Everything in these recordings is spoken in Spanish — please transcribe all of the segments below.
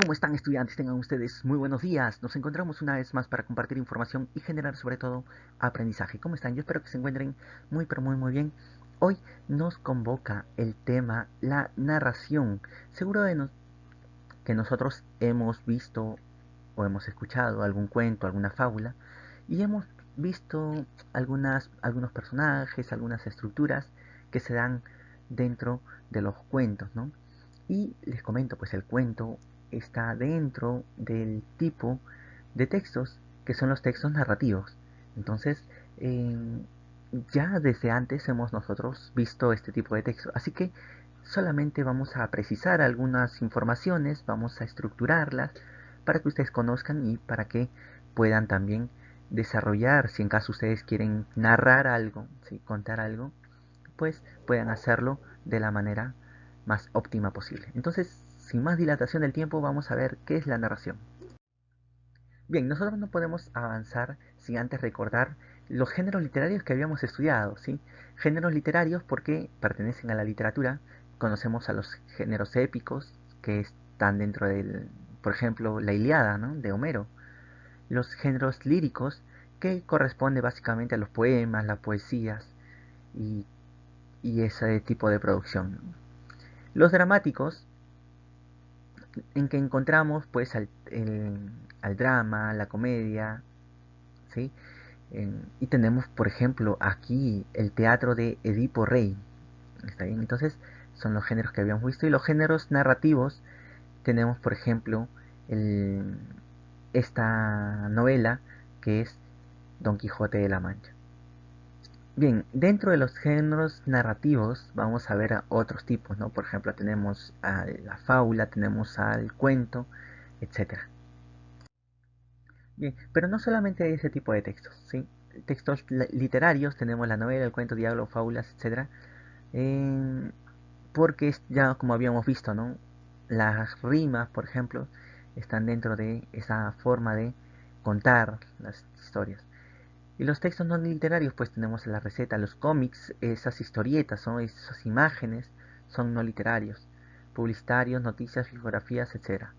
¿Cómo están, estudiantes? Tengan ustedes muy buenos días. Nos encontramos una vez más para compartir información y generar sobre todo aprendizaje. ¿Cómo están? Yo espero que se encuentren muy pero muy bien. Hoy nos convoca el tema la narración. Seguro que nosotros hemos visto o hemos escuchado algún cuento, alguna fábula y hemos visto algunos personajes, algunas estructuras que se dan dentro de los cuentos, ¿no? Y les comento, pues el cuento está dentro del tipo de textos que son los textos narrativos. Entonces, eh, ya desde antes hemos nosotros visto este tipo de texto. Así que solamente vamos a precisar algunas informaciones, vamos a estructurarlas para que ustedes conozcan y para que puedan también desarrollar, si en caso ustedes quieren narrar algo, ¿sí? Contar algo, pues puedan hacerlo de la manera más óptima posible. Entonces, sin más dilatación del tiempo, vamos a ver qué es la narración. Bien, nosotros no podemos avanzar sin antes recordar los géneros literarios que habíamos estudiado, ¿sí? Géneros literarios porque pertenecen a la literatura. Conocemos a los géneros épicos que están dentro del, por ejemplo, la Ilíada, ¿no? De Homero. Los géneros líricos que corresponde básicamente a los poemas, las poesías y, y ese tipo de producción. Los dramáticos en que encontramos pues al drama, la comedia, ¿sí? Y tenemos, por ejemplo, aquí el teatro de Edipo Rey. ¿Está bien? Entonces, son los géneros que habíamos visto. Y los géneros narrativos, tenemos, por ejemplo, el, esta novela que es Don Quijote de la Mancha. Bien, dentro de los géneros narrativos vamos a ver a otros tipos, ¿no? Por ejemplo, tenemos a la fábula, tenemos al cuento, etcétera. Bien, pero no solamente hay ese tipo de textos, ¿sí? Textos literarios, tenemos la novela, el cuento, diálogo, fábulas, etcétera. Eh, porque ya como habíamos visto, ¿no? Las rimas, por ejemplo, están dentro de esa forma de contar las historias. Y los textos no literarios, pues tenemos la receta, los cómics, esas historietas, ¿no? Esas imágenes son no literarios. Publicitarios, noticias, fotografías, etcétera.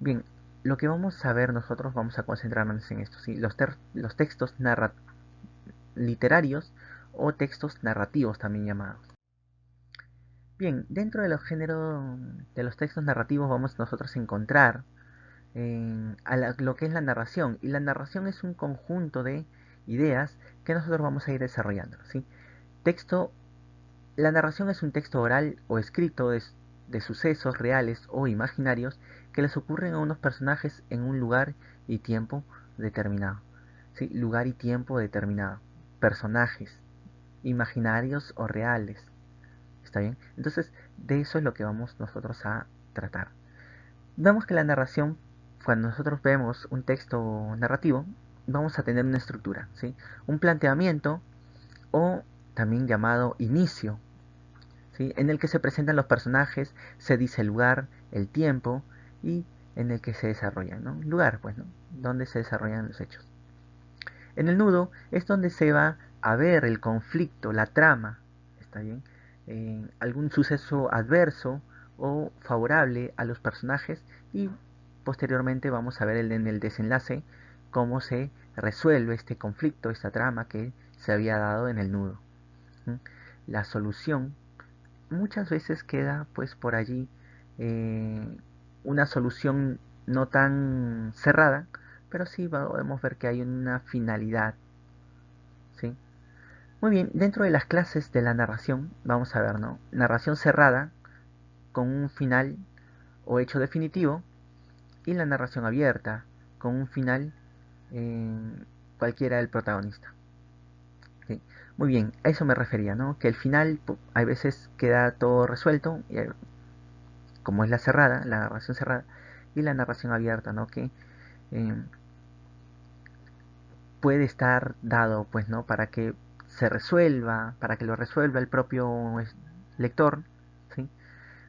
Bien, lo que vamos a ver nosotros, vamos a concentrarnos en esto, ¿sí? Los textos literarios o textos narrativos también llamados. Bien, dentro de los géneros de los textos narrativos vamos nosotros a encontrar lo que es la narración. Y la narración es un conjunto de ideas que nosotros vamos a ir desarrollando, ¿sí? Texto, la narración es un texto oral o escrito de sucesos reales o imaginarios que les ocurren a unos personajes en un lugar y tiempo determinado. ¿Sí? Lugar y tiempo determinado. Personajes imaginarios o reales. ¿Está bien? Entonces, de eso es lo que vamos nosotros a tratar. Vemos que la narración, cuando nosotros vemos un texto narrativo, vamos a tener una estructura, ¿sí? Un planteamiento o también llamado inicio, ¿sí? En el que se presentan los personajes, se dice el lugar, el tiempo y en el que se desarrollan, ¿no? Lugar, pues, ¿no? Donde se desarrollan los hechos. En el nudo es donde se va a ver el conflicto, la trama, ¿está bien? Algún suceso adverso o favorable a los personajes y posteriormente vamos a ver en el desenlace cómo se resuelve este conflicto, esta trama que se había dado en el nudo. ¿Sí? La solución muchas veces queda pues por allí eh, una solución no tan cerrada, pero sí podemos ver que hay una finalidad, ¿sí? Muy bien, dentro de las clases de la narración, vamos a ver, ¿no? Narración cerrada, con un final o hecho definitivo, y la narración abierta, con un final cualquiera del protagonista. ¿Sí? Muy bien, a eso me refería, ¿no? Que el final hay veces queda todo resuelto, como es la cerrada, la narración cerrada, y la narración abierta, ¿no? Que eh, puede estar dado, pues, ¿no? Para que se resuelva, para que lo resuelva el propio lector, ¿sí?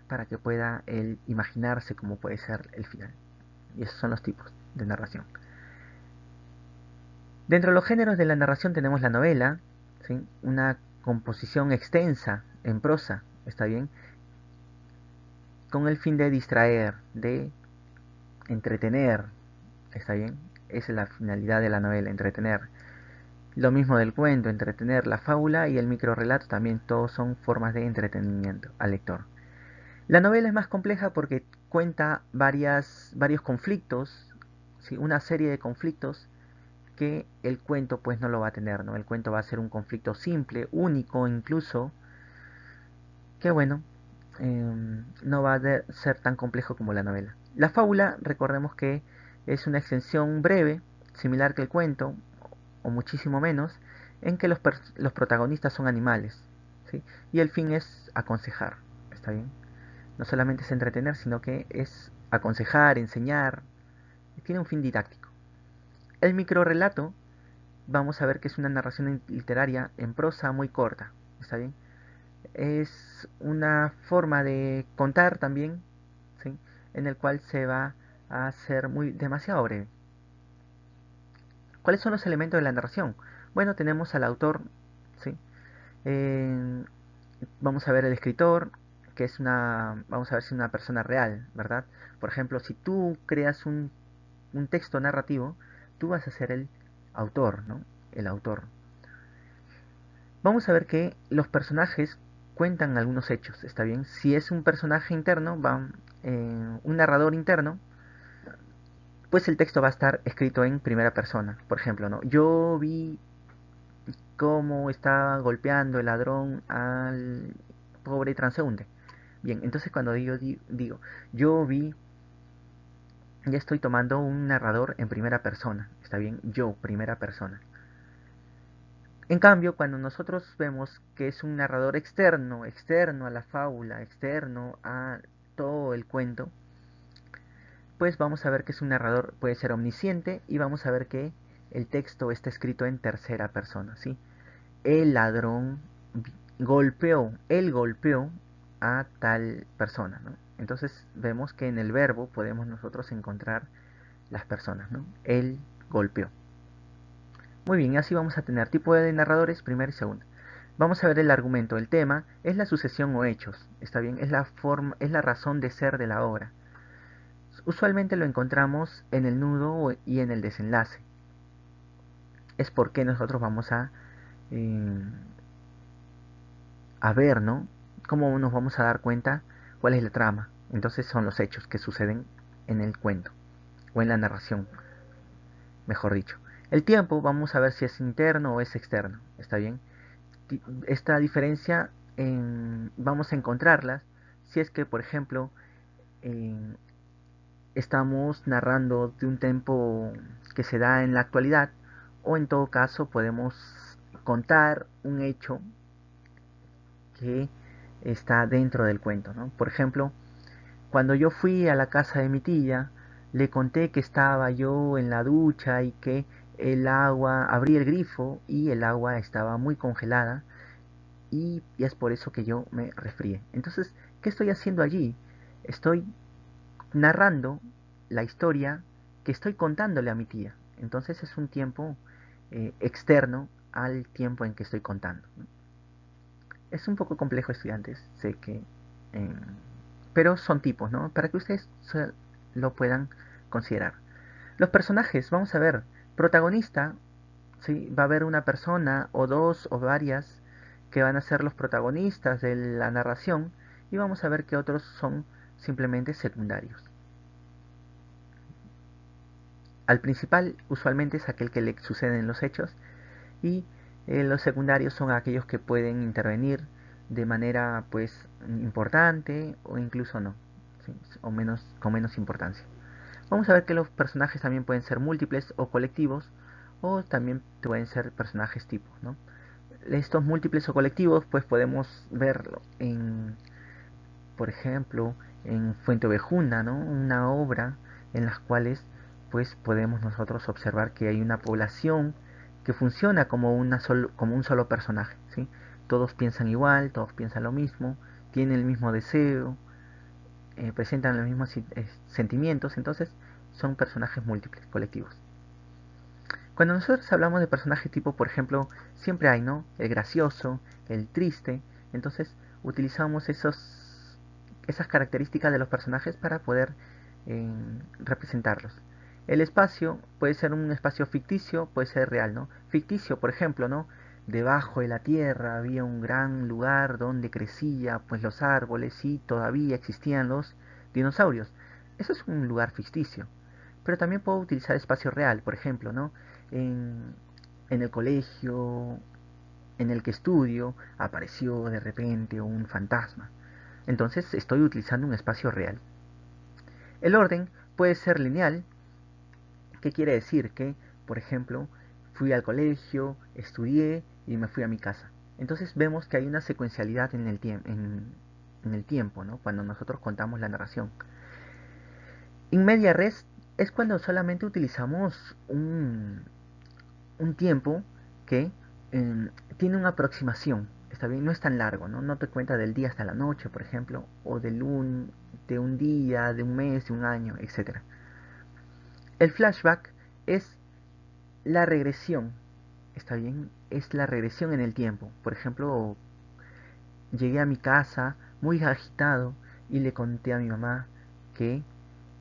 Para que pueda él imaginarse cómo puede ser el final. Y esos son los tipos de narración. Dentro de los géneros de la narración tenemos la novela, ¿sí? Una composición extensa en prosa, ¿está bien? Con el fin de distraer, de entretener, ¿está bien? Esa es la finalidad de la novela, entretener. Lo mismo del cuento, entretener. La fábula y el microrrelato también, todos son formas de entretenimiento al lector. La novela es más compleja porque cuenta varios conflictos, ¿sí? Una serie de conflictos que el cuento pues no lo va a tener, ¿no? El cuento va a ser un conflicto simple, único incluso, que bueno, no va a ser tan complejo como la novela. La fábula, recordemos que es una extensión breve, similar que el cuento, o muchísimo menos, en que los protagonistas son animales, ¿sí? Y el fin es aconsejar, ¿está bien? No solamente es entretener, sino que es aconsejar, enseñar, tiene un fin didáctico. El microrrelato, vamos a ver que es una narración literaria en prosa muy corta, ¿está bien? Es una forma de contar también, ¿sí? En el cual se va a hacer demasiado breve. ¿Cuáles son los elementos de la narración? Bueno, tenemos al autor, ¿sí? Eh, Vamos a ver el escritor, que es vamos a ver si es una persona real, ¿verdad? Por ejemplo, si tú creas un texto narrativo, tú vas a ser el autor, ¿no? El autor. Vamos a ver que los personajes cuentan algunos hechos, ¿está bien? Si es un personaje interno, un narrador interno, pues el texto va a estar escrito en primera persona. Por ejemplo, ¿no? Yo vi cómo estaba golpeando el ladrón al pobre transeúnte. Bien, entonces cuando digo, yo vi, ya estoy tomando un narrador en primera persona, ¿está bien? Yo, primera persona. En cambio, cuando nosotros vemos que es un narrador externo, externo a la fábula, externo a todo el cuento, pues vamos a ver que es un narrador, puede ser omnisciente y vamos a ver que el texto está escrito en tercera persona, ¿sí? El ladrón él golpeó a tal persona, ¿no? Entonces vemos que en el verbo podemos nosotros encontrar las personas, ¿no? Él golpeó. Muy bien, así vamos a tener tipo de narradores, primera y segunda. Vamos a ver el argumento. El tema es la sucesión o hechos, ¿está bien? Es la forma, es la razón de ser de la obra. Usualmente lo encontramos en el nudo y en el desenlace. Es porque nosotros vamos eh, a ver, ¿no? ¿Cómo nos vamos a dar cuenta cuál es la trama? Entonces son los hechos que suceden en el cuento o en la narración, mejor dicho. El tiempo, vamos a ver si es interno o es externo, ¿está bien? Esta diferencia vamos a encontrarlas si es que, por ejemplo, eh, estamos narrando de un tiempo que se da en la actualidad o en todo caso podemos contar un hecho que está dentro del cuento, ¿no? Por ejemplo, cuando yo fui a la casa de mi tía, le conté que estaba yo en la ducha y que el agua, abrí el grifo y el agua estaba muy congelada y es por eso que yo me resfrié. Entonces, ¿qué estoy haciendo allí? Estoy narrando la historia que estoy contándole a mi tía. Entonces es un tiempo externo al tiempo en que estoy contando. Es un poco complejo, estudiantes, sé que... eh, pero son tipos, ¿no? Para que ustedes lo puedan considerar. Los personajes, vamos a ver, protagonista, ¿sí? Va a haber una persona o dos o varias que van a ser los protagonistas de la narración y vamos a ver que otros son simplemente secundarios. Al principal usualmente es aquel que le suceden los hechos y los secundarios son aquellos que pueden intervenir de manera pues importante o incluso no, ¿sí? O con menos importancia. Vamos a ver que los personajes también pueden ser múltiples o colectivos o también pueden ser personajes tipos, ¿no? Estos múltiples o colectivos pues podemos verlo por ejemplo, en Fuente Ovejuna, ¿no? Una obra en las cuales pues podemos nosotros observar que hay una población que funciona como como un solo personaje, ¿sí? Todos piensan igual, todos piensan lo mismo, tienen el mismo deseo, presentan los mismos sentimientos, entonces son personajes múltiples, colectivos. Cuando nosotros hablamos de personaje tipo, por ejemplo, siempre hay, ¿no? El gracioso, el triste, entonces utilizamos esas características de los personajes para poder representarlos. El espacio puede ser un espacio ficticio, puede ser real, ¿no? Ficticio, por ejemplo, ¿no? Debajo de la tierra había un gran lugar donde crecía pues los árboles y todavía existían los dinosaurios. Eso es un lugar ficticio. Pero también puedo utilizar espacio real, por ejemplo, ¿no? En, en el colegio en el que estudio apareció de repente un fantasma. Entonces estoy utilizando un espacio real. El orden puede ser lineal. ¿Qué quiere decir? Que, por ejemplo, fui al colegio, estudié y me fui a mi casa. Entonces vemos que hay una secuencialidad en el tiempo, ¿no? Cuando nosotros contamos la narración. In media res es cuando solamente utilizamos un tiempo que tiene una aproximación. Está bien, no es tan largo, ¿no? No te cuenta del día hasta la noche, por ejemplo, o de un día, de un mes, de un año, etcétera. El flashback es la regresión, está bien, es la regresión en el tiempo. Por ejemplo, llegué a mi casa muy agitado y le conté a mi mamá que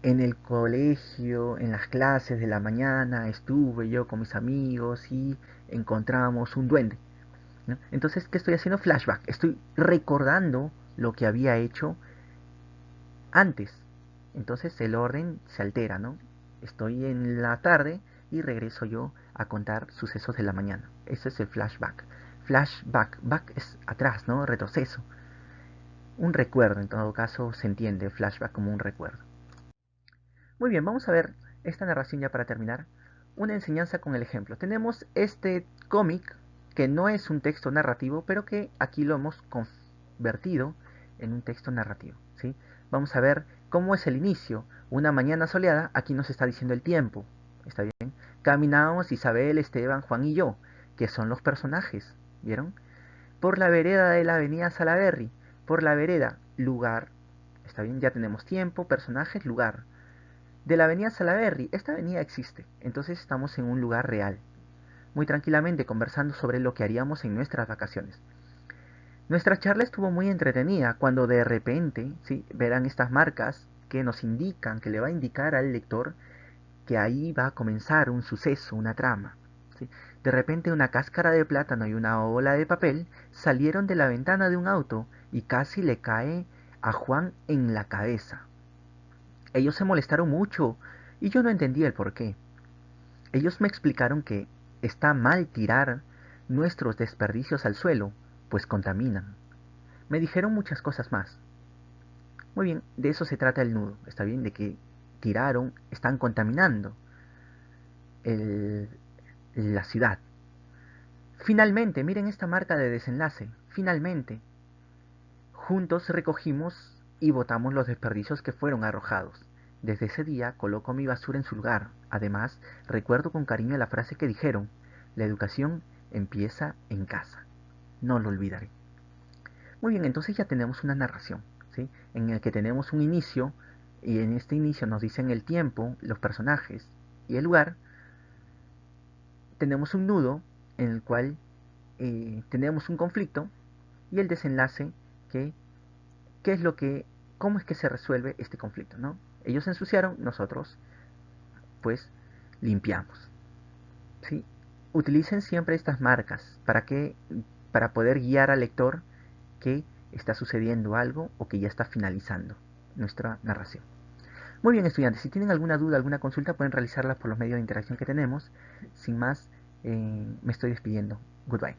en el colegio, en las clases de la mañana, estuve yo con mis amigos y encontramos un duende, ¿no? Entonces, ¿qué estoy haciendo? Flashback. Estoy recordando lo que había hecho antes. Entonces el orden se altera, ¿no? Estoy en la tarde y regreso yo a contar sucesos de la mañana. Ese es el flashback. Flashback, back es atrás, ¿no? Retroceso. Un recuerdo, en todo caso, se entiende flashback como un recuerdo. Muy bien, vamos a ver esta narración ya para terminar. Una enseñanza con el ejemplo. Tenemos este cómic que no es un texto narrativo, pero que aquí lo hemos convertido en un texto narrativo, ¿sí? Vamos a ver cómo es el inicio. Una mañana soleada, aquí nos está diciendo el tiempo. ¿Está bien? Caminamos Isabel, Esteban, Juan y yo, que son los personajes, ¿vieron? Por la vereda de la avenida Salaberry. Por la vereda, lugar. ¿Está bien? Ya tenemos tiempo, personajes, lugar. De la avenida Salaberry, esta avenida existe, entonces estamos en un lugar real, muy tranquilamente conversando sobre lo que haríamos en nuestras vacaciones. Nuestra charla estuvo muy entretenida cuando de repente, ¿sí? Verán estas marcas que nos indican, que le va a indicar al lector que ahí va a comenzar un suceso, una trama, ¿sí? De repente una cáscara de plátano y una bola de papel salieron de la ventana de un auto y casi le cae a Juan en la cabeza. Ellos se molestaron mucho y yo no entendía el por qué. Ellos me explicaron que está mal tirar nuestros desperdicios al suelo, pues contaminan. Me dijeron muchas cosas más. Muy bien, de eso se trata el nudo, está bien, de que tiraron, están contaminando el- la ciudad. Finalmente, miren esta marca de desenlace, finalmente, juntos recogimos y botamos los desperdicios que fueron arrojados. Desde ese día coloco mi basura en su lugar. Además, recuerdo con cariño la frase que dijeron, la educación empieza en casa. No lo olvidaré. Muy bien, entonces ya tenemos una narración, ¿sí? En el que tenemos un inicio y en este inicio nos dicen el tiempo, los personajes y el lugar. Tenemos un nudo en el cual tenemos un conflicto y el desenlace que qué es lo que, cómo es que se resuelve este conflicto, ¿no? Ellos se ensuciaron, nosotros, pues, limpiamos, ¿sí? Utilicen siempre estas marcas para poder guiar al lector que está sucediendo algo o que ya está finalizando nuestra narración. Muy bien, estudiantes, si tienen alguna duda, alguna consulta, pueden realizarla por los medios de interacción que tenemos. Sin más, me estoy despidiendo. Goodbye.